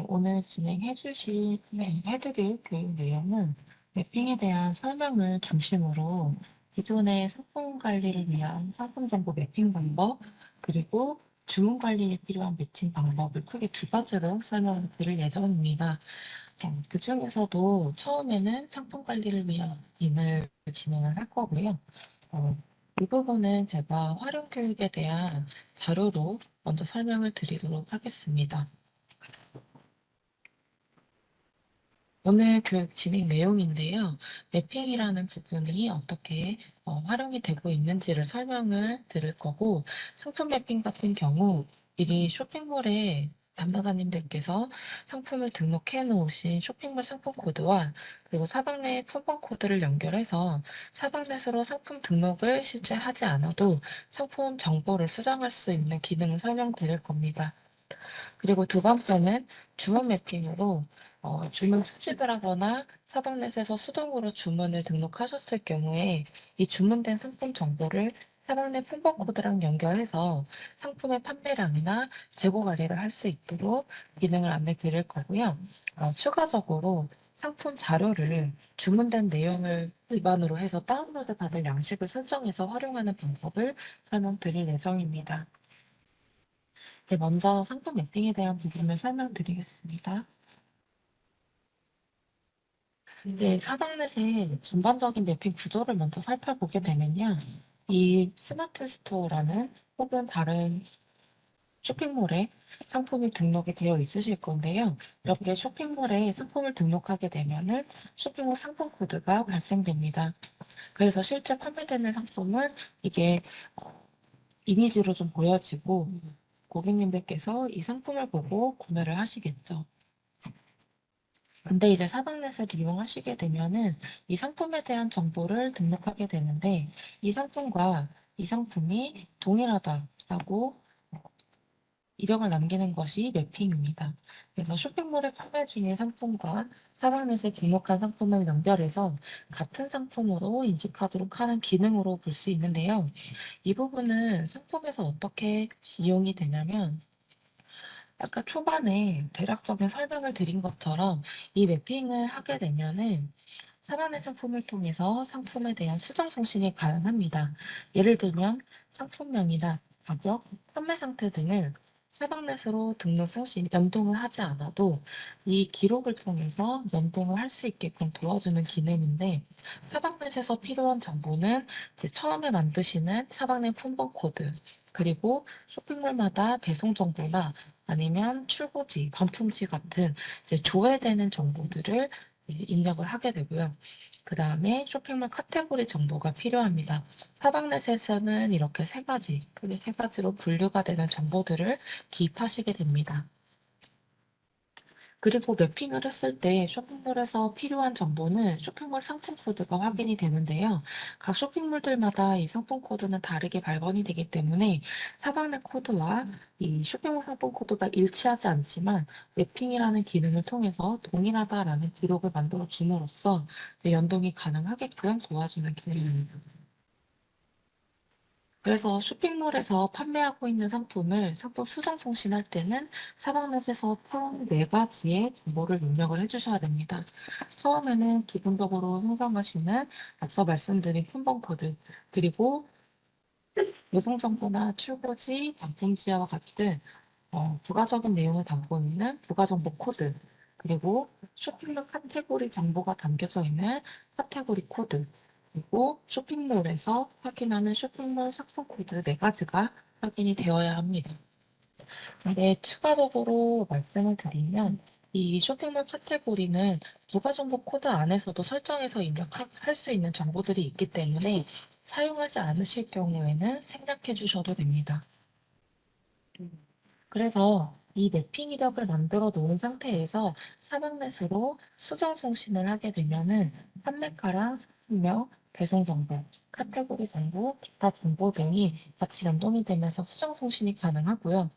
오늘 해드릴 교육 내용은 맵핑에 대한 설명을 중심으로 기존의 상품 관리를 위한 상품 정보 매핑 방법, 그리고 주문 관리에 필요한 매칭 방법을 크게 두 가지로 설명을 드릴 예정입니다. 그 중에서도 처음에는 상품 관리를 위한 을 진행을 할 거고요. 이 부분은 제가 활용 교육에 대한 자료로 먼저 설명을 드리도록 하겠습니다. 오늘 교육 진행 내용인데요. 매핑이라는 부분이 어떻게 활용이 되고 있는지를 설명을 드릴 거고, 상품 매핑 같은 경우 미리 쇼핑몰에 담당자님들께서 상품을 등록해 놓으신 쇼핑몰 상품 코드와 그리고 사방내 품번 코드를 연결해서 사방넷으로 상품 등록을 실제 하지 않아도 상품 정보를 수정할 수 있는 기능을 설명드릴 겁니다. 그리고 두 번째는 주문 매핑으로 주문 수집을 하거나 사방넷에서 수동으로 주문을 등록하셨을 경우에 이 주문된 상품 정보를 사방넷 품번 코드랑 연결해서 상품의 판매량이나 재고 관리를 할 수 있도록 기능을 안내 드릴 거고요. 추가적으로 상품 자료를 주문된 내용을 기반으로 해서 다운로드 받을 양식을 설정해서 활용하는 방법을 설명드릴 예정입니다. 네, 먼저 상품 매핑에 대한 부분을 설명드리겠습니다. 네, 사방넷의 전반적인 매핑 구조를 먼저 살펴보게 되면요. 이 스마트 스토어라는 혹은 다른 쇼핑몰에 상품이 등록이 되어 있으실 건데요. 여기에 쇼핑몰에 상품을 등록하게 되면은 쇼핑몰 상품 코드가 발생됩니다. 그래서 실제 판매되는 상품은 이게 이미지로 좀 보여지고 고객님들께서 이 상품을 보고 구매를 하시겠죠. 근데 이제 사방넷을 이용하시게 되면은 이 상품에 대한 정보를 등록하게 되는데 이 상품과 이 상품이 동일하다라고 이력을 남기는 것이 매핑입니다. 그래서 쇼핑몰에 판매 중인 상품과 사방넷에 등록한 상품을 연결해서 같은 상품으로 인식하도록 하는 기능으로 볼 수 있는데요. 이 부분은 상품에서 어떻게 이용이 되냐면 아까 초반에 대략적인 설명을 드린 것처럼 이 매핑을 하게 되면은 사반의 상품을 통해서 상품에 대한 수정 송신이 가능합니다. 예를 들면 상품명이나 가격, 판매 상태 등을 사방넷으로 등록 송신, 연동을 하지 않아도 이 기록을 통해서 연동을 할 수 있게끔 도와주는 기능인데 사방넷에서 필요한 정보는 이제 처음에 만드시는 사방넷 품번 코드, 그리고 쇼핑몰마다 배송 정보나 아니면 출고지, 반품지 같은 이제 조회되는 정보들을 입력을 하게 되고요. 그 다음에 쇼핑몰 카테고리 정보가 필요합니다. 사방넷에서는 이렇게 크게 세 가지로 분류가 되는 정보들을 기입하시게 됩니다. 그리고 매핑을 했을 때 쇼핑몰에서 필요한 정보는 쇼핑몰 상품 코드가 확인이 되는데요. 각 쇼핑몰들마다 이 상품 코드는 다르게 발견이 되기 때문에 사방넷 코드와 이 쇼핑몰 상품 코드가 일치하지 않지만 매핑이라는 기능을 통해서 동일하다라는 기록을 만들어 줌으로써 연동이 가능하게끔 도와주는 기능입니다. 그래서 쇼핑몰에서 판매하고 있는 상품을 상품 수정 송신할 때는 사방넷에서 총 4가지의 정보를 입력을 해주셔야 됩니다. 처음에는 기본적으로 생성하시는 앞서 말씀드린 품번 코드, 그리고 배송 정보나 출고지, 반품지와 같은 부가적인 내용을 담고 있는 부가정보 코드, 그리고 쇼핑몰 카테고리 정보가 담겨져 있는 카테고리 코드, 그리고 쇼핑몰에서 확인하는 쇼핑몰 상품 코드 4가지가 확인이 되어야 합니다. 근데 추가적으로 말씀을 드리면 이 쇼핑몰 카테고리는 부가정보 코드 안에서도 설정해서 입력할 수 있는 정보들이 있기 때문에 사용하지 않으실 경우에는 생략해 주셔도 됩니다. 그래서 이 매핑 이력을 만들어 놓은 상태에서 사방넷으로 수정 송신을 하게 되면은 판매가랑 상품명, 배송 정보, 카테고리 정보, 기타 정보 등이 같이 연동이 되면서 수정 송신이 가능하고요.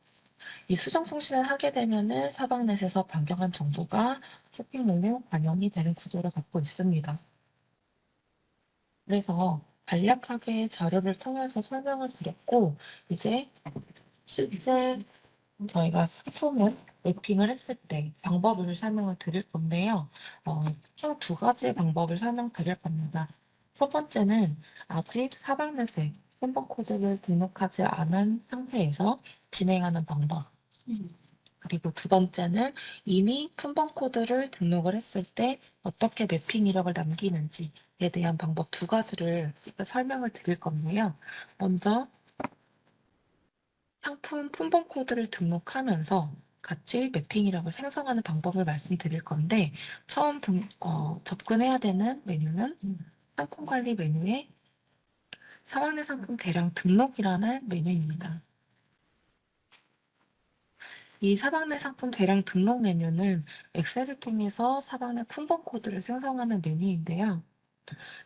이 수정 송신을 하게 되면은 사방넷에서 변경한 정보가 쇼핑몰로 반영이 되는 구조를 갖고 있습니다. 그래서 간략하게 자료를 통해서 설명을 드렸고, 이제 실제 저희가 상품을 매핑을 했을 때 방법을 설명을 드릴 건데요. 총 두 가지 방법을 설명드릴 겁니다. 첫 번째는 아직 사방넷에 콤보 코드를 등록하지 않은 상태에서 진행하는 방법. 그리고 두 번째는 이미 품번 코드를 등록을 했을 때 어떻게 매핑 이력을 남기는지에 대한 방법 두 가지를 설명을 드릴 건데요. 먼저 상품 품번 코드를 등록하면서 같이 매핑 이력을 생성하는 방법을 말씀드릴 건데 처음 접근해야 되는 메뉴는 상품 관리 메뉴의 사방내 상품 대량 등록이라는 메뉴입니다. 이 사방내 상품 대량 등록 메뉴는 엑셀을 통해서 사방내 품번 코드를 생성하는 메뉴인데요.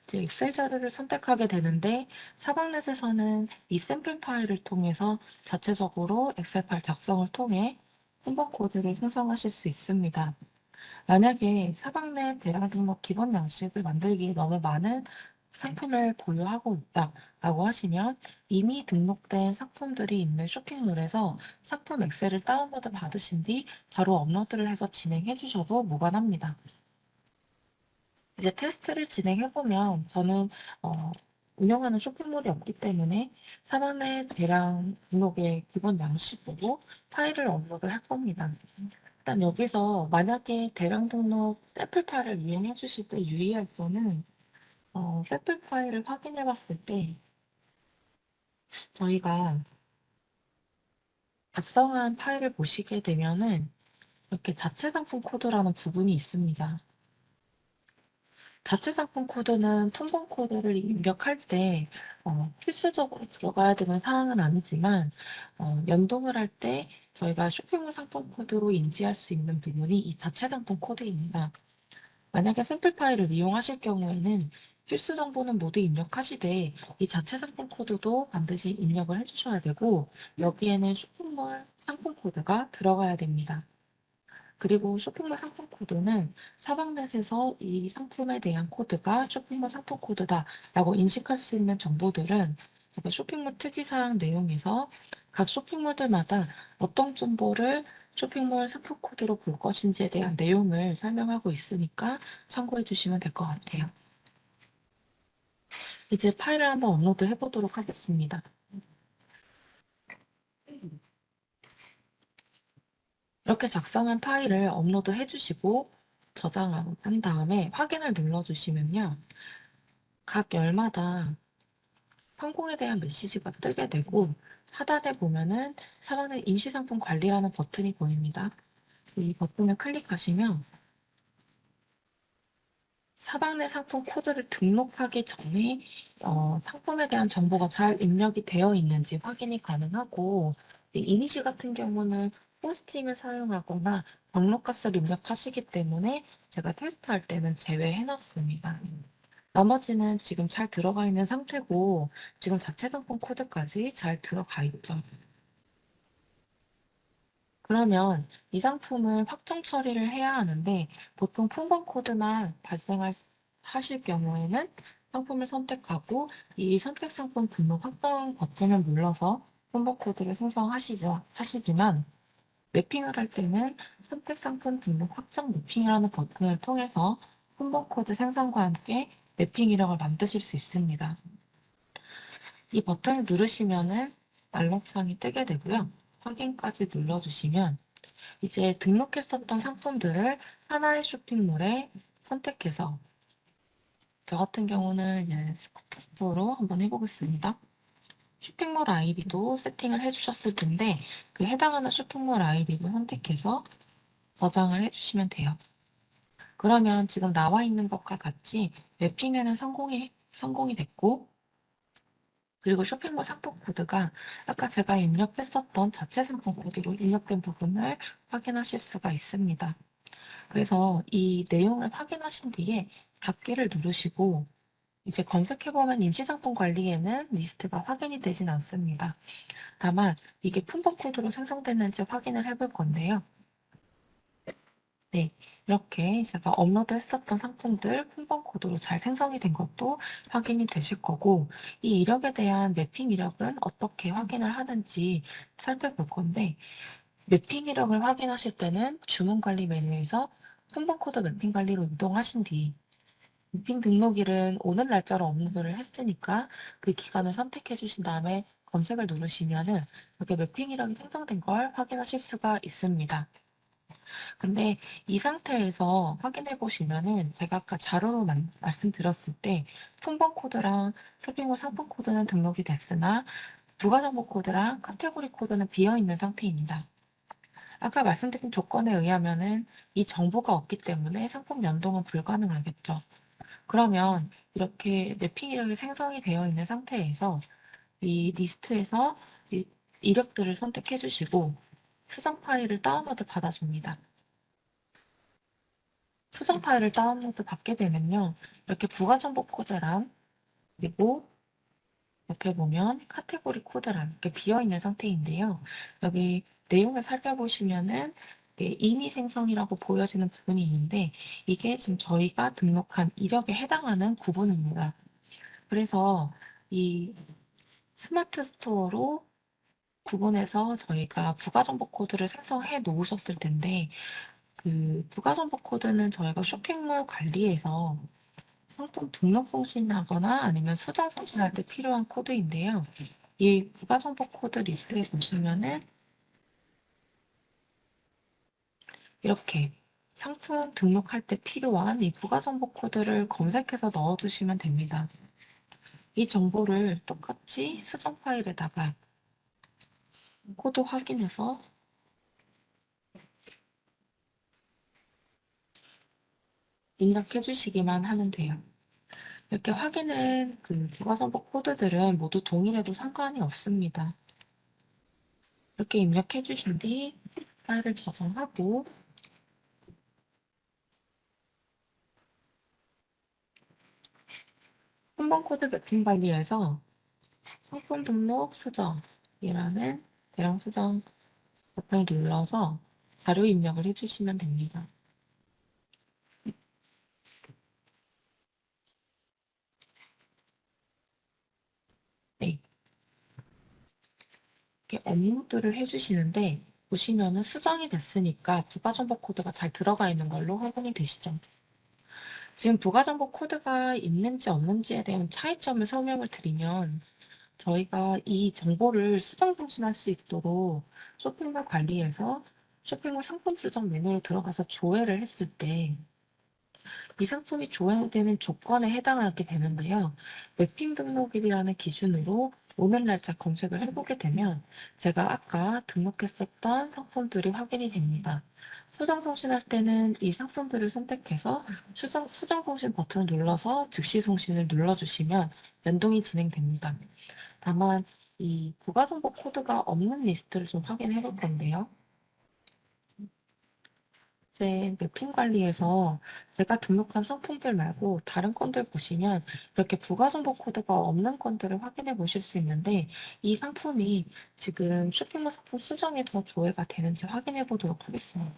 이제 엑셀 자료를 선택하게 되는데 사방넷에서는 이 샘플 파일을 통해서 자체적으로 엑셀 파일 작성을 통해 품번 코드를 생성하실 수 있습니다. 만약에 사방넷 대량 등록 기본 양식을 만들기에 너무 많은 상품을 보유하고 있다라고 하시면 이미 등록된 상품들이 있는 쇼핑몰에서 상품 엑셀을 다운로드 받으신 뒤 바로 업로드를 해서 진행해 주셔도 무관합니다. 이제 테스트를 진행해보면 저는 운영하는 쇼핑몰이 없기 때문에 사전에 대량 등록의 기본 양식으로 파일을 업로드를 할 겁니다. 일단 여기서 만약에 대량 등록 샘플 파일을 이용해 주실 때 유의할 점은 샘플 파일을 확인해 봤을 때 저희가 작성한 파일을 보시게 되면은 이렇게 자체 상품 코드라는 부분이 있습니다. 자체 상품 코드는 품번 코드를 입력할 때 필수적으로 들어가야 되는 사항은 아니지만 연동을 할 때 저희가 쇼핑몰 상품 코드로 인지할 수 있는 부분이 이 자체 상품 코드입니다. 만약에 샘플 파일을 이용하실 경우에는 필수 정보는 모두 입력하시되 이 자체 상품 코드도 반드시 입력을 해주셔야 되고 여기에는 쇼핑몰 상품 코드가 들어가야 됩니다. 그리고 쇼핑몰 상품 코드는 사방넷에서 이 상품에 대한 코드가 쇼핑몰 상품 코드다라고 인식할 수 있는 정보들은 제가 쇼핑몰 특이사항 내용에서 각 쇼핑몰들마다 어떤 정보를 쇼핑몰 상품 코드로 볼 것인지에 대한 내용을 설명하고 있으니까 참고해 주시면 될 것 같아요. 이제 파일을 한번 업로드 해보도록 하겠습니다. 이렇게 작성한 파일을 업로드 해주시고 저장한 다음에 확인을 눌러주시면요. 각 열마다 성공에 대한 메시지가 뜨게 되고 하단에 보면은 사전에 임시상품 관리라는 버튼이 보입니다. 이 버튼을 클릭하시면 사방내 상품 코드를 등록하기 전에 상품에 대한 정보가 잘 입력이 되어 있는지 확인이 가능하고 이미지 같은 경우는 포스팅을 사용하거나 등록값을 입력하시기 때문에 제가 테스트할 때는 제외해 놨습니다. 나머지는 지금 잘 들어가 있는 상태고 지금 자체 상품 코드까지 잘 들어가 있죠. 그러면 이 상품을 확정 처리를 해야 하는데 보통 품번 코드만 하실 경우에는 상품을 선택하고 이 선택 상품 등록 확정 버튼을 눌러서 품번 코드를 하시지만 매핑을 할 때는 선택 상품 등록 확정 매핑이라는 버튼을 통해서 품번 코드 생성과 함께 매핑 이력을 만드실 수 있습니다. 이 버튼을 누르시면은 알람창이 뜨게 되고요. 확인까지 눌러주시면 이제 등록했었던 상품들을 하나의 쇼핑몰에 선택해서 저 같은 경우는 이제 스마트 스토어로 한번 해보겠습니다. 쇼핑몰 아이디도 세팅을 해주셨을 텐데 그 해당하는 쇼핑몰 아이디를 선택해서 저장을 해주시면 돼요. 그러면 지금 나와 있는 것과 같이 맵핑에는 성공이 됐고 그리고 쇼핑몰 상품 코드가 아까 제가 입력했었던 자체 상품 코드로 입력된 부분을 확인하실 수가 있습니다. 그래서 이 내용을 확인하신 뒤에 닫기를 누르시고 이제 검색해보면 임시상품 관리에는 리스트가 확인이 되진 않습니다. 다만 이게 품번 코드로 생성됐는지 확인을 해볼 건데요. 네, 이렇게 제가 업로드 했었던 상품들 품번 코드로 잘 생성이 된 것도 확인이 되실 거고 이 이력에 대한 매핑 이력은 어떻게 확인을 하는지 살펴볼 건데 매핑 이력을 확인하실 때는 주문 관리 메뉴에서 품번 코드 매핑 관리로 이동하신 뒤 매핑 등록일은 오늘 날짜로 업로드를 했으니까 그 기간을 선택해 주신 다음에 검색을 누르시면은 이렇게 매핑 이력이 생성된 걸 확인하실 수가 있습니다. 근데 이 상태에서 확인해 보시면은 제가 아까 자료로 말씀드렸을 때 품번 코드랑 쇼핑몰 상품 코드는 등록이 됐으나 부가정보 코드랑 카테고리 코드는 비어 있는 상태입니다. 아까 말씀드린 조건에 의하면은 이 정보가 없기 때문에 상품 연동은 불가능하겠죠. 그러면 이렇게 매핑 이력이 생성이 되어 있는 상태에서 이 리스트에서 이 이력들을 선택해 주시고 수정 파일을 다운로드 받아줍니다. 수정 파일을 다운로드 받게 되면요. 이렇게 부가정보 코드랑 그리고 옆에 보면 카테고리 코드랑 이렇게 비어있는 상태인데요. 여기 내용을 살펴보시면은 이미 생성이라고 보여지는 부분이 있는데 이게 지금 저희가 등록한 이력에 해당하는 구분입니다. 그래서 이 스마트 스토어로 구분해서 저희가 부가정보 코드를 생성해 놓으셨을 텐데 그 부가정보 코드는 저희가 쇼핑몰 관리에서 상품 등록 송신하거나 아니면 수정 송신할 때 필요한 코드인데요. 이 부가정보 코드 리스트에 보시면은 이렇게 상품 등록할 때 필요한 이 부가정보 코드를 검색해서 넣어주시면 됩니다. 이 정보를 똑같이 수정 파일에다가 코드 확인해서 입력해 주시기만 하면 돼요. 이렇게 확인한 그 부가정보 코드들은 모두 동일해도 상관이 없습니다. 이렇게 입력해 주신 뒤 파일을 저장하고 품번 코드 매핑 관리에서 상품 등록 수정이라는 대량 수정 버튼을 눌러서 자료 입력을 해주시면 됩니다. 네. 이렇게 업로드를 해주시는데 보시면은 수정이 됐으니까 부가정보 코드가 잘 들어가 있는 걸로 확인이 되시죠? 지금 부가정보 코드가 있는지 없는지에 대한 차이점을 설명을 드리면 저희가 이 정보를 수정 송신할 수 있도록 쇼핑몰 관리에서 쇼핑몰 상품 수정 메뉴로 들어가서 조회를 했을 때 이 상품이 조회되는 조건에 해당하게 되는데요. 매핑 등록일이라는 기준으로 오늘 날짜 검색을 해보게 되면 제가 아까 등록했었던 상품들이 확인이 됩니다. 수정 송신할 때는 이 상품들을 선택해서 수정 송신 버튼을 눌러서 즉시 송신을 눌러주시면 연동이 진행됩니다. 다만 이 부가정보 코드가 없는 리스트를 좀 확인해 볼 건데요. 이제 매핑 관리에서 제가 등록한 상품들 말고 다른 건들 보시면 이렇게 부가정보 코드가 없는 건들을 확인해 보실 수 있는데 이 상품이 지금 쇼핑몰 상품 수정에서 조회가 되는지 확인해 보도록 하겠습니다.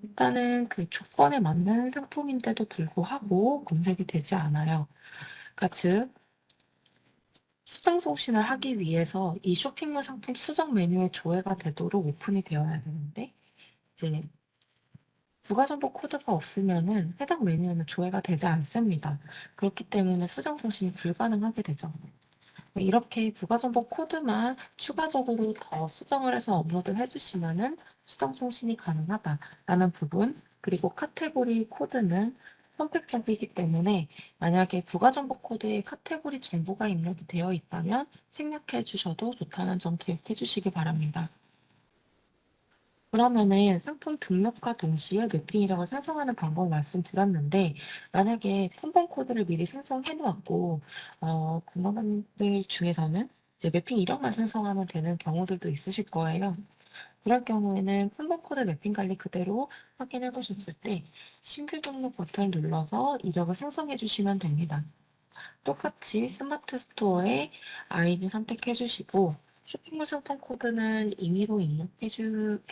일단은 그 조건에 맞는 상품인데도 불구하고 검색이 되지 않아요. 그러니까 즉 수정 송신을 하기 위해서 이 쇼핑몰 상품 수정 메뉴에 조회가 되도록 오픈이 되어야 되는데 이제 부가정보 코드가 없으면은 해당 메뉴에는 조회가 되지 않습니다. 그렇기 때문에 수정 송신이 불가능하게 되죠. 이렇게 부가정보 코드만 추가적으로 더 수정을 해서 업로드 해주시면은 수정 송신이 가능하다라는 부분, 그리고 카테고리 코드는 선택적이기 때문에 만약에 부가정보 코드에 카테고리 정보가 입력이 되어 있다면 생략해 주셔도 좋다는 점 기억해 주시기 바랍니다. 그러면은 상품 등록과 동시에 매핑 이력을 생성하는 방법을 말씀드렸는데 만약에 품번 코드를 미리 생성해 놓았고 공무원들 중에서는 이제 매핑 이력만 생성하면 되는 경우들도 있으실 거예요. 그럴 경우에는 품번 코드 매핑 관리 그대로 확인해 보셨을 때 신규 등록 버튼을 눌러서 이력을 생성해 주시면 됩니다. 똑같이 스마트 스토어에 아이디 선택해 주시고 쇼핑몰 상품 코드는 임의로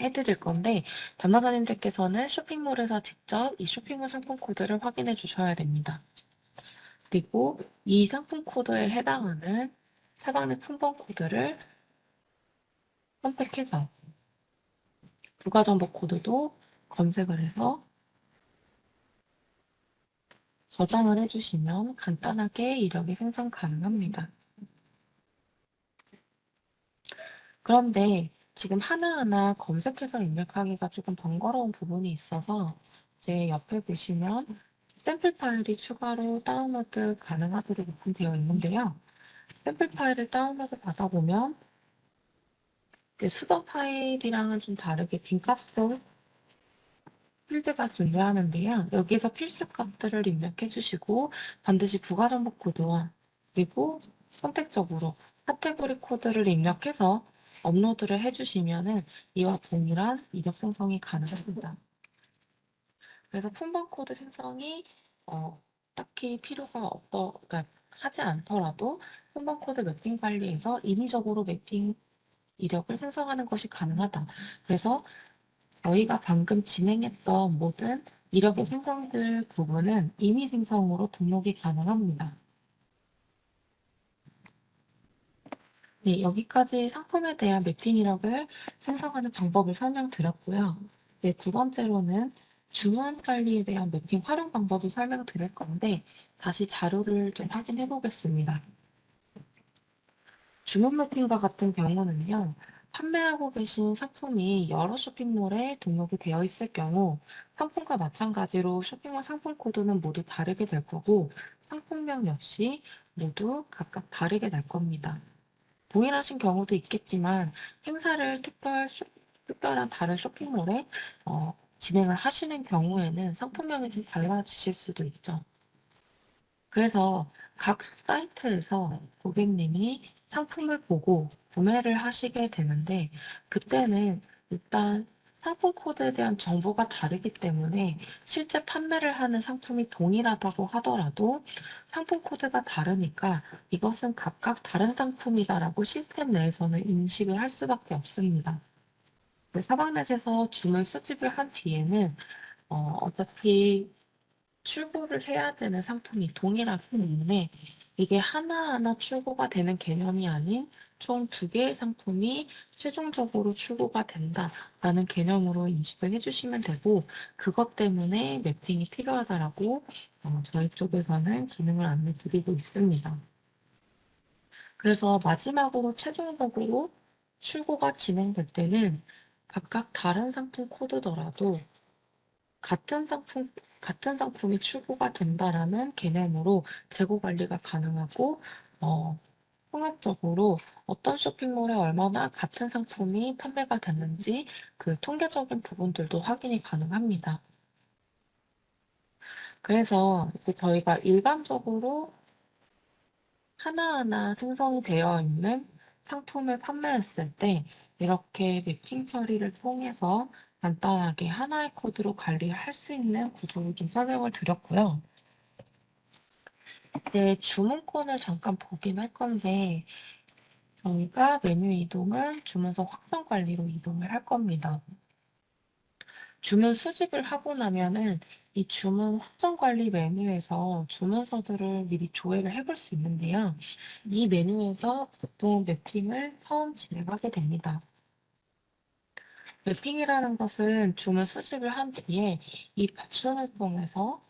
해드릴 건데 담당자님들께서는 쇼핑몰에서 직접 이 쇼핑몰 상품 코드를 확인해 주셔야 됩니다. 그리고 이 상품 코드에 해당하는 사방내 품번 코드를 선택해서 부가정보 코드도 검색을 해서 저장을 해주시면 간단하게 이력이 생성 가능합니다. 그런데 지금 하나하나 검색해서 입력하기가 조금 번거로운 부분이 있어서 이제 옆에 보시면 샘플 파일이 추가로 다운로드 가능하도록 오픈되어 있는데요. 샘플 파일을 다운로드 받아보면 수동 파일이랑은 좀 다르게 빈값도 필드가 존재하는데요. 여기에서 필수 값들을 입력해 주시고 반드시 부가정보 코드와 그리고 선택적으로 카테고리 코드를 입력해서 업로드를 해주시면은 이와 동일한 이력 생성이 가능합니다. 그래서 품번 코드 생성이 딱히 필요가 그러니까 하지 않더라도 품번 코드 매핑 관리에서 인위적으로 매핑 이력을 생성하는 것이 가능하다. 그래서 저희가 방금 진행했던 모든 이력의 생성들 부분은 임의 생성으로 등록이 가능합니다. 네, 여기까지 상품에 대한 매핑 이력을 생성하는 방법을 설명드렸고요. 네, 두 번째로는 주문 관리에 대한 매핑 활용 방법을 설명드릴 건데 다시 자료를 좀 확인해 보겠습니다. 주문 매핑과 같은 경우는요. 판매하고 계신 상품이 여러 쇼핑몰에 등록이 되어 있을 경우 상품과 마찬가지로 쇼핑몰 상품 코드는 모두 다르게 될 거고 상품명 역시 모두 각각 다르게 날 겁니다. 동일하신 경우도 있겠지만 행사를 특별한 다른 쇼핑몰에 진행을 하시는 경우에는 상품명이 좀 달라지실 수도 있죠. 그래서 각 사이트에서 고객님이 상품을 보고 구매를 하시게 되는데 그때는 일단 상품 코드에 대한 정보가 다르기 때문에 실제 판매를 하는 상품이 동일하다고 하더라도 상품 코드가 다르니까 이것은 각각 다른 상품이다라고 시스템 내에서는 인식을 할 수밖에 없습니다. 사방넷에서 주문 수집을 한 뒤에는 어차피 출고를 해야 되는 상품이 동일하기 때문에 이게 하나하나 출고가 되는 개념이 아닌 총 두 개의 상품이 최종적으로 출고가 된다라는 개념으로 인식을 해주시면 되고 그것 때문에 매핑이 필요하다라고 저희 쪽에서는 기능을 안내 드리고 있습니다. 그래서 마지막으로 최종적으로 출고가 진행될 때는 각각 다른 상품 코드더라도 같은 상품이 출고가 된다라는 개념으로 재고 관리가 가능하고, 통합적으로 어떤 쇼핑몰에 얼마나 같은 상품이 판매가 됐는지 그 통계적인 부분들도 확인이 가능합니다. 그래서 이제 저희가 일반적으로 하나하나 생성이 되어 있는 상품을 판매했을 때 이렇게 매핑 처리를 통해서 간단하게 하나의 코드로 관리할 수 있는 구조를 좀 설명을 드렸고요. 이제 주문권을 잠깐 보긴 할 건데 저희가 메뉴 이동은 주문서 확정 관리로 이동을 할 겁니다. 주문 수집을 하고 나면은 이 주문 확정 관리 메뉴에서 주문서들을 미리 조회를 해볼 수 있는데요. 이 메뉴에서 보통 매핑을 처음 진행하게 됩니다. 매핑이라는 것은 주문 수집을 한 뒤에 이 버튼을 통해서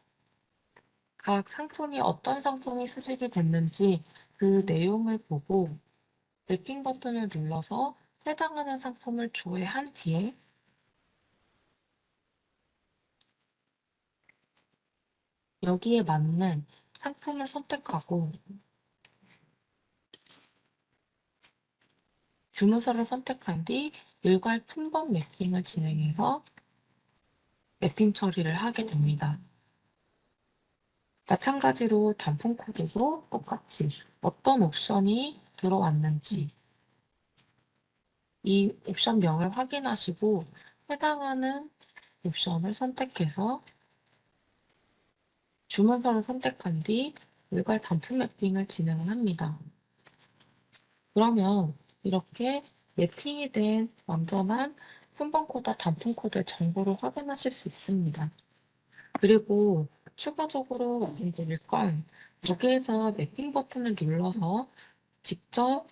각 상품이 어떤 상품이 수집이 됐는지 그 내용을 보고 매핑 버튼을 눌러서 해당하는 상품을 조회한 뒤에 여기에 맞는 상품을 선택하고 주문서를 선택한 뒤 일괄 품번 매핑을 진행해서 매핑 처리를 하게 됩니다. 마찬가지로 단품 코드도 똑같이 어떤 옵션이 들어왔는지 이 옵션명을 확인하시고 해당하는 옵션을 선택해서 주문서를 선택한 뒤 일괄 단품 매핑을 진행을 합니다. 그러면 이렇게 매핑이 된 완전한 품번 코드와 단품 코드의 정보를 확인하실 수 있습니다. 그리고 추가적으로 말씀드릴 건 여기에서 매핑 버튼을 눌러서 직접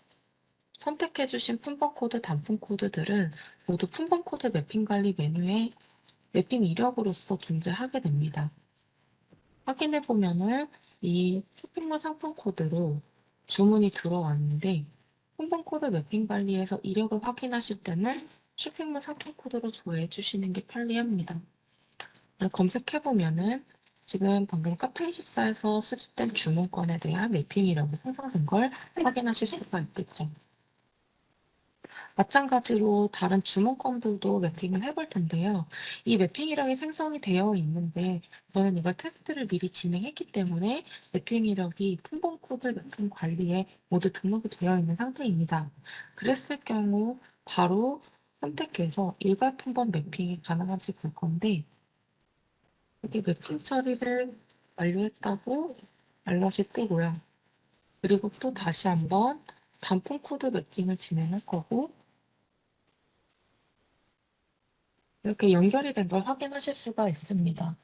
선택해주신 품번 코드, 단품 코드들은 모두 품번 코드 매핑 관리 메뉴에 매핑 이력으로서 존재하게 됩니다. 확인해 보면은 이 쇼핑몰 상품 코드로 주문이 들어왔는데 품번 코드 매핑 관리에서 이력을 확인하실 때는 쇼핑몰 상품 코드로 조회해 주시는 게 편리합니다. 검색해 보면은 지금 방금 카페24에서 수집된 주문건에 대한 매핑 이력이 생성된 걸 확인하실 수가 있겠죠. 마찬가지로 다른 주문건들도 매핑을 해볼 텐데요. 이 매핑 이력이 생성이 되어 있는데 저는 이걸 테스트를 미리 진행했기 때문에 매핑 이력이 품번 코드 매핑 관리에 모두 등록이 되어 있는 상태입니다. 그랬을 경우 바로 선택해서 일괄 품번 매핑이 가능한지 볼 건데 여기 매핑 처리를 완료했다고 알럿이 뜨고요. 그리고 또 다시 한번 단품 코드 매핑을 진행할 거고 이렇게 연결이 된 걸 확인하실 수가 있습니다.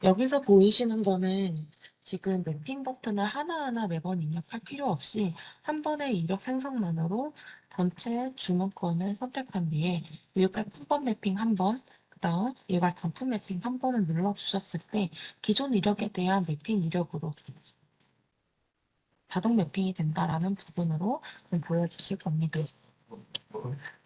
여기서 보이시는 거는 지금 매핑 버튼을 하나하나 매번 입력할 필요 없이 한 번의 이력 생성만으로 전체 주문건을 선택한 뒤에 일괄 품번 매핑 한 번, 그 다음 일괄 단품 매핑 한 번을 눌러주셨을 때 기존 이력에 대한 매핑 이력으로 자동 매핑이 된다라는 부분으로 좀 보여지실 겁니다.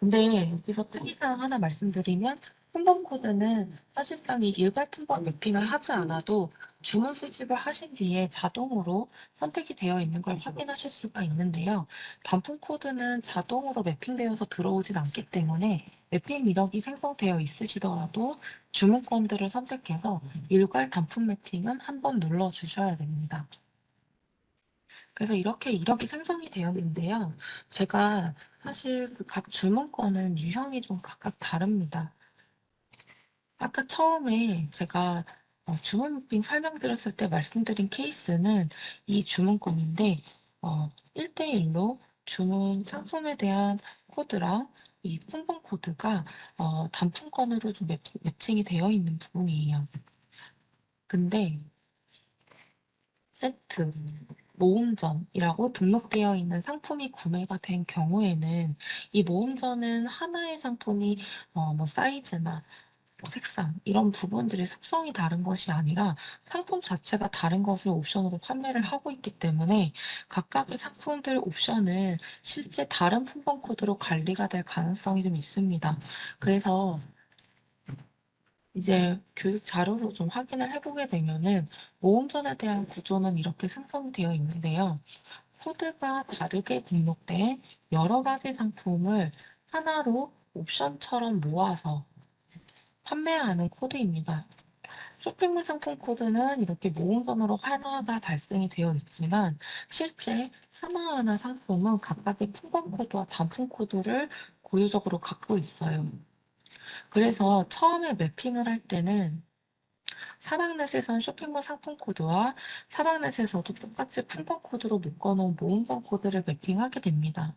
근데 여기서 특이사항 하나 말씀드리면 품번 코드는 사실상 이 일괄 품번 매핑을 하지 않아도 주문 수집을 하신 뒤에 자동으로 선택이 되어 있는 걸 확인하실 수가 있는데요. 단품 코드는 자동으로 매핑되어서 들어오진 않기 때문에 매핑 이력이 생성되어 있으시더라도 주문건들을 선택해서 일괄 단품 매핑은 한번 눌러주셔야 됩니다. 그래서 이렇게 이력이 생성이 되어 있는데요. 제가 사실 그 각 주문건은 유형이 좀 각각 다릅니다. 아까 처음에 제가 주문 매핑 설명드렸을 때 말씀드린 케이스는 이 주문건인데 1대1로 주문 상품에 대한 코드랑 이 품번 코드가 단품건으로 좀 매칭이 되어 있는 부분이에요. 근데 세트, 모음전이라고 등록되어 있는 상품이 구매가 된 경우에는 이 모음전은 하나의 상품이 뭐 사이즈나 뭐 색상 이런 부분들이 속성이 다른 것이 아니라 상품 자체가 다른 것을 옵션으로 판매를 하고 있기 때문에 각각의 상품들 옵션은 실제 다른 품번 코드로 관리가 될 가능성이 좀 있습니다. 그래서 이제 교육 자료로 좀 확인을 해보게 되면은 모음전에 대한 구조는 이렇게 생성되어 있는데요. 코드가 다르게 등록된 여러 가지 상품을 하나로 옵션처럼 모아서 판매하는 코드입니다. 쇼핑몰 상품 코드는 이렇게 모음전으로 하나가 발생이 되어 있지만 실제 하나하나 상품은 각각의 품번 코드와 단품 코드를 고유적으로 갖고 있어요. 그래서 처음에 매핑을 할 때는 사막넷에선 쇼핑몰 상품 코드와 사막넷에서도 똑같이 품번 코드로 묶어놓은 모음번 코드를 매핑하게 됩니다.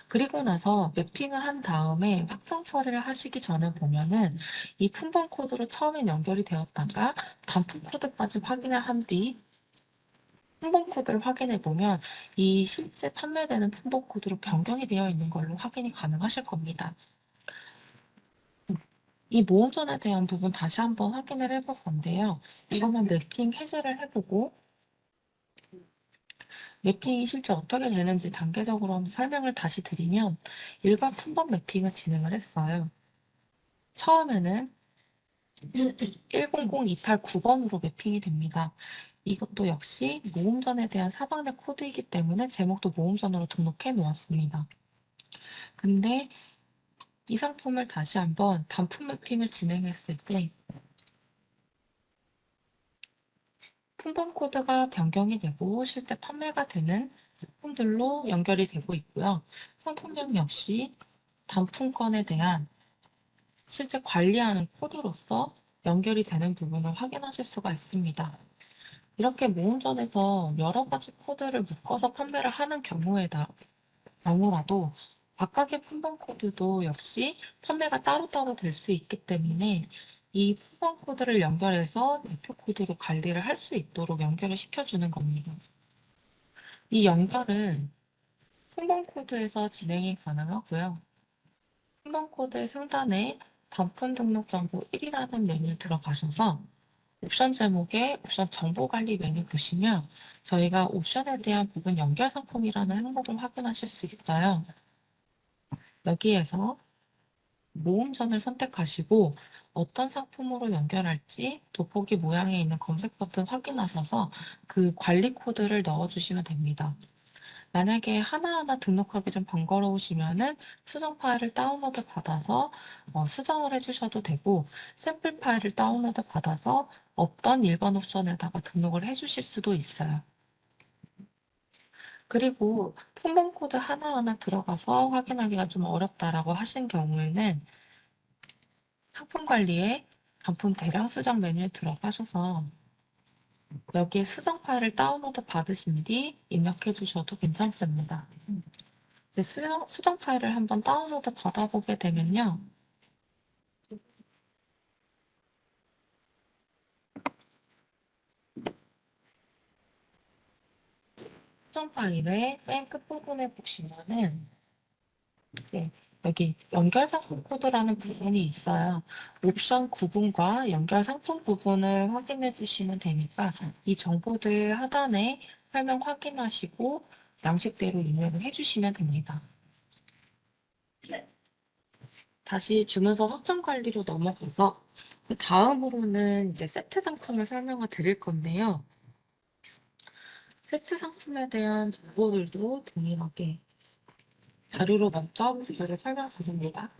그리고 나서 매핑을 한 다음에 확정 처리를 하시기 전에 보면은 이 품번 코드로 처음엔 연결이 되었다가 단품 코드까지 확인을 한 뒤 품번 코드를 확인해 보면 이 실제 판매되는 품번 코드로 변경이 되어 있는 걸로 확인이 가능하실 겁니다. 이 모음전에 대한 부분 다시 한번 확인을 해볼 건데요. 이것만 매핑 해제를 해보고 매핑이 실제 어떻게 되는지 단계적으로 한번 설명을 다시 드리면 일반 품번 매핑을 진행을 했어요. 처음에는 100289번으로 매핑이 됩니다. 이것도 역시 모음전에 대한 사방내 코드이기 때문에 제목도 모음전으로 등록해 놓았습니다. 근데 이 상품을 다시 한번 단품 매핑을 진행했을 때 품번 코드가 변경이 되고 실제 판매가 되는 제품들로 연결이 되고 있고요. 상품명 역시 단품권에 대한 실제 관리하는 코드로서 연결이 되는 부분을 확인하실 수가 있습니다. 이렇게 모음전에서 여러 가지 코드를 묶어서 판매를 하는 경우라도 각각의 품번 코드도 역시 판매가 따로따로 될 수 있기 때문에 이 품번 코드를 연결해서 대표 코드로 관리를 할 수 있도록 연결을 시켜주는 겁니다. 이 연결은 품번 코드에서 진행이 가능하고요. 품번 코드 상단에 단품 등록 정보 1이라는 메뉴 들어가셔서 옵션 제목에 옵션 정보 관리 메뉴 보시면 저희가 옵션에 대한 부분 연결 상품이라는 항목을 확인하실 수 있어요. 여기에서 모음전을 선택하시고 어떤 상품으로 연결할지 돋보기 모양에 있는 검색 버튼 확인하셔서 그 관리 코드를 넣어주시면 됩니다. 만약에 하나하나 등록하기 좀 번거로우시면은 수정 파일을 다운로드 받아서 수정을 해주셔도 되고 샘플 파일을 다운로드 받아서 없던 일반 옵션에다가 등록을 해주실 수도 있어요. 그리고 품번 코드 하나하나 들어가서 확인하기가 좀 어렵다라고 하신 경우에는 상품 관리에 단품 대량 수정 메뉴에 들어가셔서 여기에 수정 파일을 다운로드 받으신 뒤 입력해 주셔도 괜찮습니다. 이제 수정 파일을 한번 다운로드 받아보게 되면요. 수정 파일의 맨 끝부분에 보시면은 네, 여기 연결 상품 코드라는 부분이 있어요. 옵션 구분과 연결 상품 부분을 확인해 주시면 되니까 이 정보들 하단에 설명 확인하시고 양식대로 입력을 해주시면 됩니다. 다시 주문서 확정 관리로 넘어가서 다음으로는 이제 세트 상품을 설명을 드릴 건데요. 세트 상품에 대한 정보들도 동일하게 자료로 먼저 구조를 설명드립니다.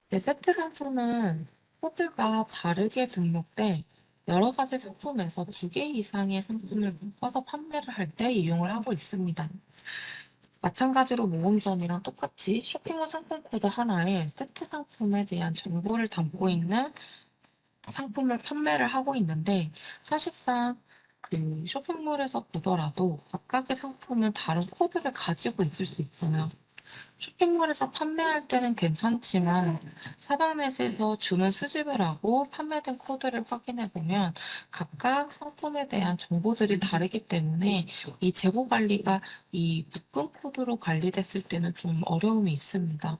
네, 세트 상품은 코드가 다르게 등록돼 여러 가지 상품에서 2개 이상의 상품을 묶어서 판매를 할 때 이용을 하고 있습니다. 마찬가지로 모음전이랑 똑같이 쇼핑몰 상품 코드 하나에 세트 상품에 대한 정보를 담고 있는 상품을 판매를 하고 있는데 사실상 그 쇼핑몰에서 보더라도 각각의 상품은 다른 코드를 가지고 있을 수 있어요. 쇼핑몰에서 판매할 때는 괜찮지만 사방넷에서 주문 수집을 하고 판매된 코드를 확인해 보면 각각 상품에 대한 정보들이 다르기 때문에 이 재고 관리가 이 묶음 코드로 관리됐을 때는 좀 어려움이 있습니다.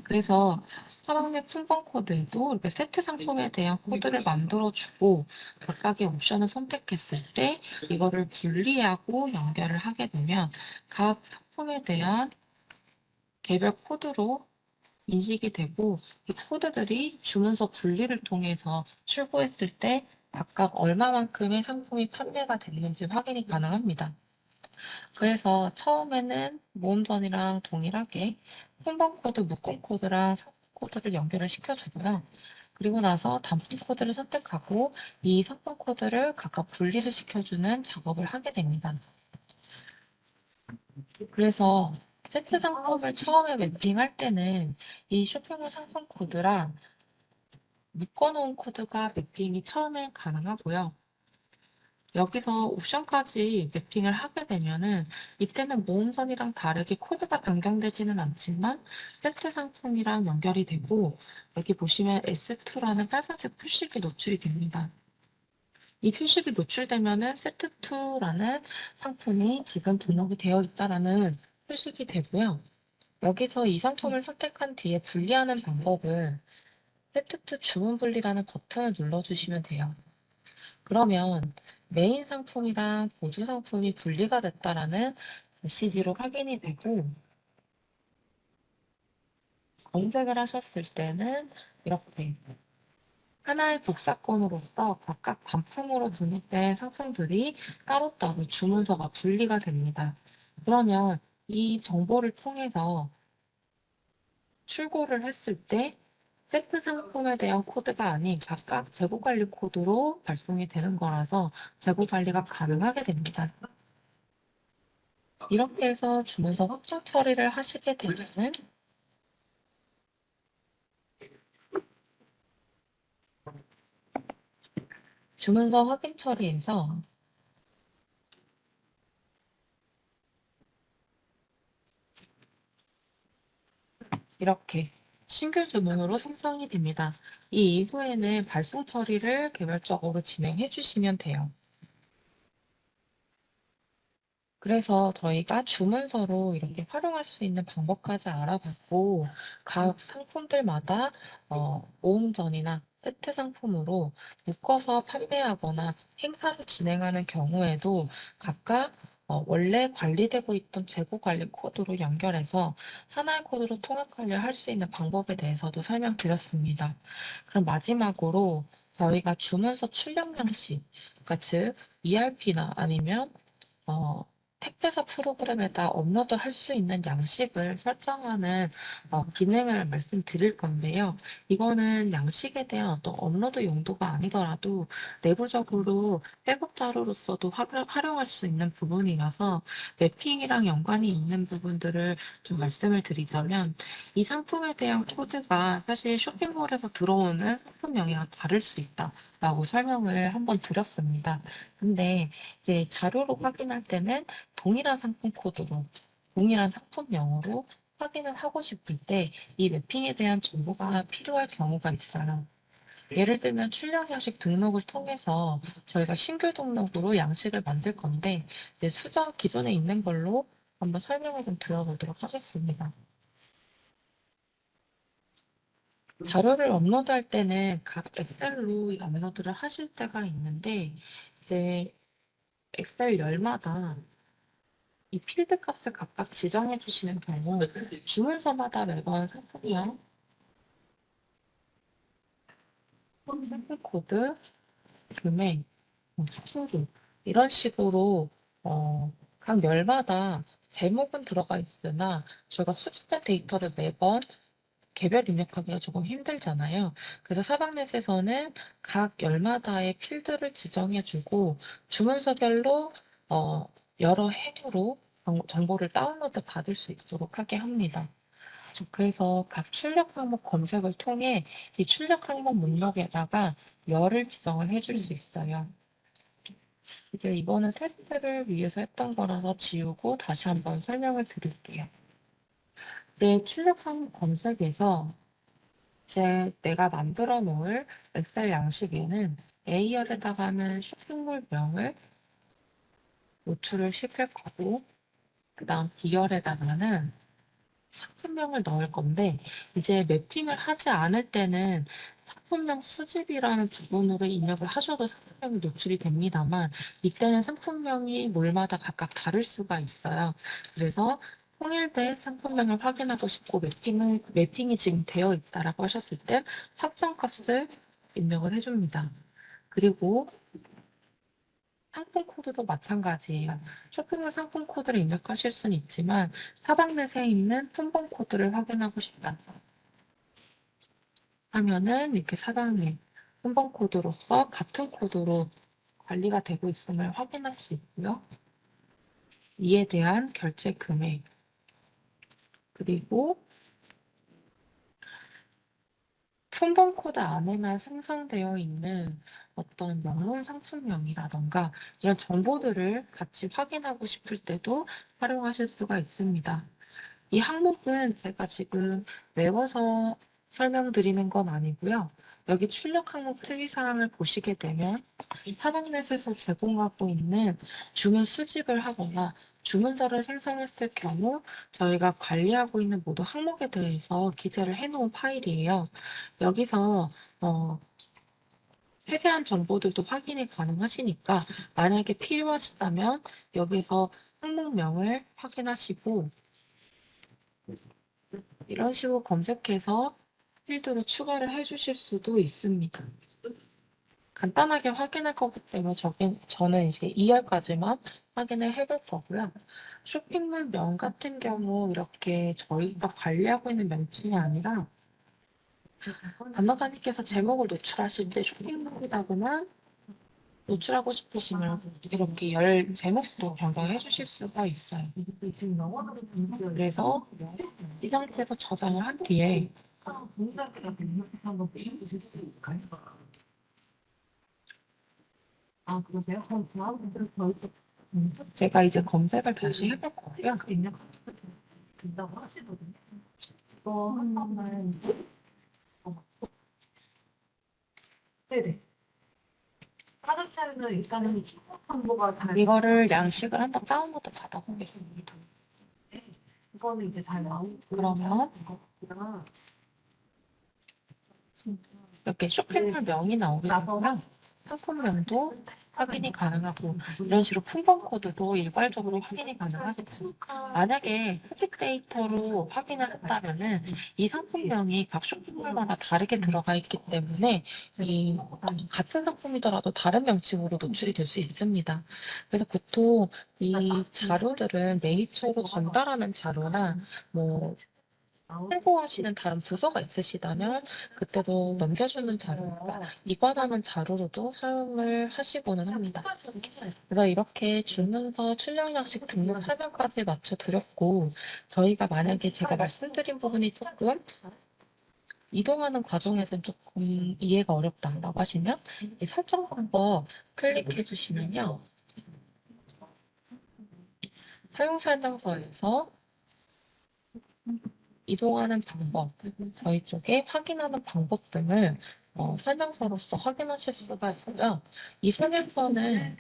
그래서 사방넷 품번 코드에도 이렇게 세트 상품에 대한 코드를 만들어주고 각각의 옵션을 선택했을 때 이거를 분리하고 연결을 하게 되면 각 상품에 대한 개별 코드로 인식이 되고 이 코드들이 주문서 분리를 통해서 출고했을 때 각각 얼마만큼의 상품이 판매가 됐는지 확인이 가능합니다. 그래서 처음에는 모음전이랑 동일하게 품번 코드, 묶음 코드랑 상품 코드를 연결을 시켜주고요. 그리고 나서 단품 코드를 선택하고 이 상품 코드를 각각 분리를 시켜주는 작업을 하게 됩니다. 그래서 세트 상품을 처음에 매핑할 때는 이 쇼핑몰 상품 코드랑 묶어놓은 코드가 매핑이 처음에 가능하고요. 여기서 옵션까지 매핑을 하게 되면은 이때는 모음선이랑 다르게 코드가 변경되지는 않지만 세트 상품이랑 연결이 되고 여기 보시면 S2라는 빨간색 표식이 노출이 됩니다. 이 표식이 노출되면은 세트2라는 상품이 지금 등록이 되어 있다라는 표식이 되고요. 여기서 이 상품을 선택한 뒤에 분리하는 방법은 세트2 주문 분리라는 버튼을 눌러주시면 돼요. 그러면 메인 상품이랑 보조 상품이 분리가 됐다라는 메시지로 확인이 되고 검색을 하셨을 때는 이렇게 하나의 복사건으로서 각각 단품으로 등록된 상품들이 따로따로 주문서가 분리가 됩니다. 그러면 이 정보를 통해서 출고를 했을 때 세트 상품에 대한 코드가 아닌 각각 재고 관리 코드로 발송이 되는 거라서 재고 관리가 가능하게 됩니다. 이렇게 해서 주문서 확정 처리를 하시게 되면은 주문서 확인 처리에서 이렇게 신규 주문으로 생성이 됩니다. 이 이후에는 발송 처리를 개별적으로 진행해 주시면 돼요. 그래서 저희가 주문서로 이렇게 활용할 수 있는 방법까지 알아봤고, 각 상품들마다 모음전이나 세트 상품으로 묶어서 판매하거나 행사를 진행하는 경우에도 각각 원래 관리되고 있던 재고 관리 코드로 연결해서 하나의 코드로 통합 관리를 할 수 있는 방법에 대해서도 설명드렸습니다. 그럼 마지막으로 저희가 주문서 출력 양식, 그러니까 즉 ERP나 아니면 어, 택배사 프로그램에다 업로드할 수 있는 양식을 설정하는 기능을 말씀드릴 건데요. 이거는 양식에 대한 어떤 업로드 용도가 아니더라도 내부적으로 백업 자료로서도 활용할 수 있는 부분이라서 매핑이랑 연관이 있는 부분들을 좀 말씀을 드리자면 이 상품에 대한 코드가 사실 쇼핑몰에서 들어오는 상품명이랑 다를 수 있다라고 설명을 한번 드렸습니다. 근데 이제 자료로 확인할 때는 동일한 상품 코드로, 동일한 상품명으로 확인을 하고 싶을 때 이 매핑에 대한 정보가 필요할 경우가 있어요. 예를 들면 출력 양식 등록을 통해서 저희가 신규 등록으로 양식을 만들 건데 이제 수정 기존에 있는 걸로 한번 설명을 좀 들어보도록 하겠습니다. 자료를 업로드할 때는 각 엑셀로 업로드를 하실 때가 있는데 이제 엑셀 열마다 이 필드 값을 각각 지정해 주시는 경우 주문서마다 매번 상품명, 상품 코드, 금액, 수수료 이런 식으로 각 열마다 제목은 들어가 있으나 저희가 수집된 데이터를 매번 개별 입력하기가 조금 힘들잖아요. 그래서 사방넷에서는 각 열마다의 필드를 지정해주고 주문서별로 어, 여러 행으로 정보를 다운로드 받을 수 있도록 하게 합니다. 그래서 각 출력 항목 검색을 통해 이 출력 항목 목록에다가 열을 지정을 해줄 수 있어요. 이제 이거는 테스트를 위해서 했던 거라서 지우고 다시 한번 설명을 드릴게요. 내 출력 항목 검색에서 이제 내가 만들어 놓을 엑셀 양식에는 A열에다가는 쇼핑몰 명을 노출을 시킬 거고, 그 다음 B열에다가는 상품명을 넣을 건데, 이제 매핑을 하지 않을 때는 상품명 수집이라는 부분으로 입력을 하셔도 상품명이 노출이 됩니다만, 이때는 상품명이 몰마다 각각 다를 수가 있어요. 그래서 통일된 상품명을 확인하고 싶고 매핑이 지금 되어 있다라고 하셨을 때 확정값을 입력을 해줍니다. 그리고 상품 코드도 마찬가지예요. 쇼핑몰 상품 코드를 입력하실 수는 있지만 사방넷에 있는 품번 코드를 확인하고 싶다 하면은 이렇게 사방넷 품번 코드로서 같은 코드로 관리가 되고 있음을 확인할 수 있고요. 이에 대한 결제 금액 그리고 품번 코드 안에만 생성되어 있는 어떤 명문 상품명이라던가 이런 정보들을 같이 확인하고 싶을 때도 활용하실 수가 있습니다. 이 항목은 제가 지금 외워서 설명드리는 건 아니고요. 여기 출력 항목 특이사항을 보시게 되면 사방넷에서 제공하고 있는 주문 수집을 하거나 주문서를 생성했을 경우 저희가 관리하고 있는 모든 항목에 대해서 기재를 해놓은 파일이에요. 여기서 세세한 정보들도 확인이 가능하시니까 만약에 필요하시다면 여기서 항목명을 확인하시고 이런 식으로 검색해서 필드를 추가를 해주실 수도 있습니다. 간단하게 확인할 거기 때문에 저는 이제 2열까지만 확인을 해볼 거고요. 쇼핑몰 명 같은 경우 이렇게 저희가 관리하고 있는 명칭이 아니라 담당자님께서 제목을 노출하실 때 쇼핑몰이라고만 노출하고 싶으시면 이렇게 열 제목도 변경해 주실 수가 있어요. 그래서 이 상태로 저장을 한 뒤에 제가 이제 검색을 다시 해볼 거고요. 된다고 하시거든요. 이거 한 번만. 네네. 차례는 일단은 정보가 잘 이거를 양식을 한번 다운로드 받아보겠습니다. 이거는 이제 잘 나오고 그러면 이거구나. 이렇게 쇼핑몰 명이 나오게 되고요. 상품명도 확인이 가능하고 이런 식으로 품번 코드도 일괄적으로 확인이 가능하겠죠. 만약에 표식 데이터로 확인을 한다면은 이 상품명이 각 쇼핑몰마다 다르게 들어가 있기 때문에 이 같은 상품이더라도 다른 명칭으로 노출이 될 수 있습니다. 그래서 보통 이 자료들은 매입처로 전달하는 자료나 뭐 참고하시는 다른 부서가 있으시다면 그때도 넘겨주는 자료가 이관하는 자료로도 사용을 하시고는 합니다. 그래서 이렇게 주문서 출력량식 등록 설명까지 맞춰드렸고 저희가 만약에 제가 말씀드린 부분이 조금 이동하는 과정에서 조금 이해가 어렵다라고 하시면 이 설정 방법 클릭해 주시면요. 사용 설명서에서 이동하는 방법, 저희 쪽에 확인하는 방법 등을 설명서로서 확인하실 수가 있고요. 이 설명서는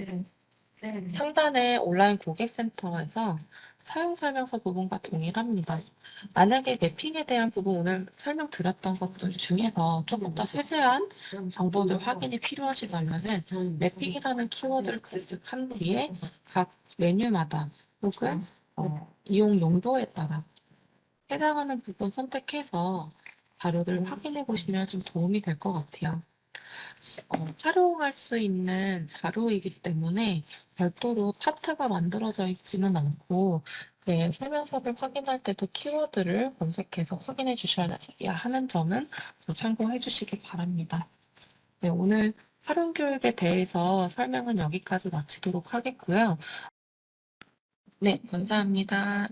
상단의 온라인 고객센터에서 사용 설명서 부분과 동일합니다. 만약에 매핑에 대한 부분 오늘 설명드렸던 것들 중에서 조금 더 세세한 정보들 확인이 필요하시다면은 매핑이라는 키워드를 클릭한 뒤에 각 메뉴마다 혹은 이용 용도에 따라 해당하는 부분 선택해서 자료를 확인해 보시면 좀 도움이 될 것 같아요. 활용할 수 있는 자료이기 때문에 별도로 파트가 만들어져 있지는 않고 네, 설명서를 확인할 때도 키워드를 검색해서 확인해 주셔야 하는 점은 좀 참고해 주시기 바랍니다. 네, 오늘 활용 교육에 대해서 설명은 여기까지 마치도록 하겠고요. 네, 감사합니다.